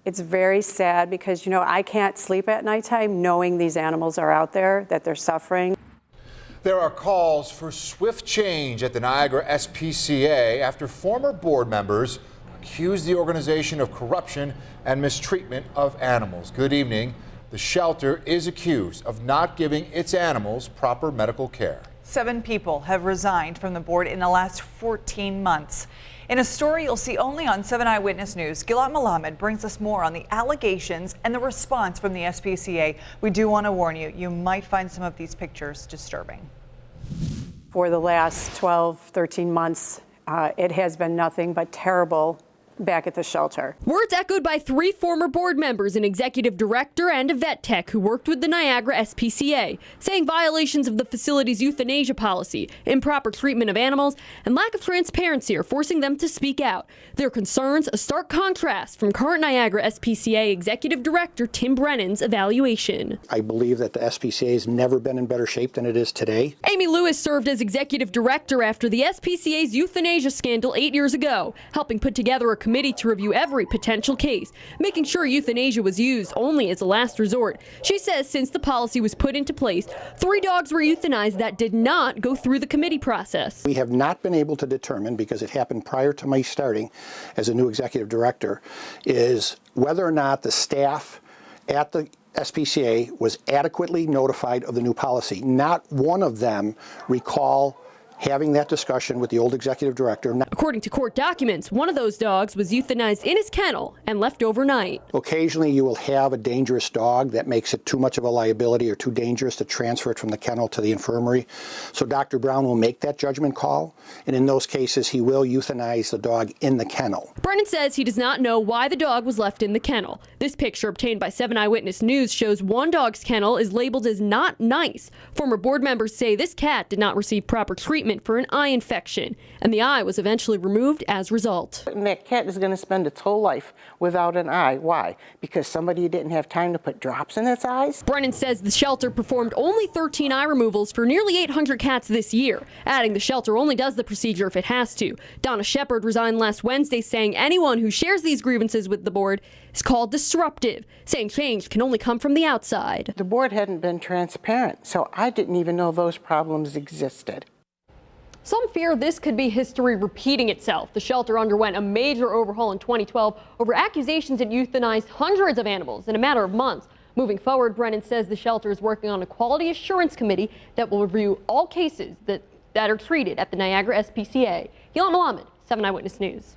It's very sad because, I can't sleep at nighttime knowing these animals are out there, that they're suffering. There are calls for swift change at the Niagara SPCA after former board members accused the organization of corruption and mistreatment of animals. Good evening. The shelter is accused of not giving its animals proper medical care. 7 people have resigned from the board in the last 14 months. In a story you'll see only on 7 Eyewitness News, Gilad Malamed brings us more on the allegations and the response from the SPCA. We do want to warn you, you might find some of these pictures disturbing. For the last 12, 13 months, it has been nothing but terrible back at the shelter. Words echoed by 3 former board members, an executive director and a vet tech who worked with the Niagara SPCA, saying violations of the facility's euthanasia policy, improper treatment of animals, and lack of transparency are forcing them to speak out. Their concerns, a stark contrast from current Niagara SPCA executive director Tim Brennan's evaluation. I believe that the SPCA has never been in better shape than it is today. Amy Lewis served as executive director after the SPCA's euthanasia scandal 8 years ago, helping put together a committee to review every potential case, making sure euthanasia was used only as a last resort. She says since the policy was put into place, 3 dogs were euthanized that did not go through the committee process. We have not been able to determine, because it happened prior to my starting as a new executive director, is whether or not the staff at the SPCA was adequately notified of the new policy. Not one of them recall having that discussion with the old executive director. According to court documents, one of those dogs was euthanized in his kennel and left overnight. Occasionally you will have a dangerous dog that makes it too much of a liability or too dangerous to transfer it from the kennel to the infirmary. So Dr. Brown will make that judgment call, and in those cases he will euthanize the dog in the kennel. Brennan says he does not know why the dog was left in the kennel. This picture obtained by 7 Eyewitness News shows one dog's kennel is labeled as not nice. Former board members say this cat did not receive proper treatment for an eye infection, and the eye was eventually removed as a result. And that cat is going to spend its whole life without an eye. Why? Because somebody didn't have time to put drops in its eyes? Brennan says the shelter performed only 13 eye removals for nearly 800 cats this year, adding the shelter only does the procedure if it has to. Donna Shepard resigned last Wednesday, saying anyone who shares these grievances with the board is called disruptive, saying change can only come from the outside. The board hadn't been transparent, so I didn't even know those problems existed. Some fear this could be history repeating itself. The shelter underwent a major overhaul in 2012 over accusations it euthanized hundreds of animals in a matter of months. Moving forward, Brennan says the shelter is working on a quality assurance committee that will review all cases that are treated at the Niagara SPCA. Gilad Malamed, 7 Eyewitness News.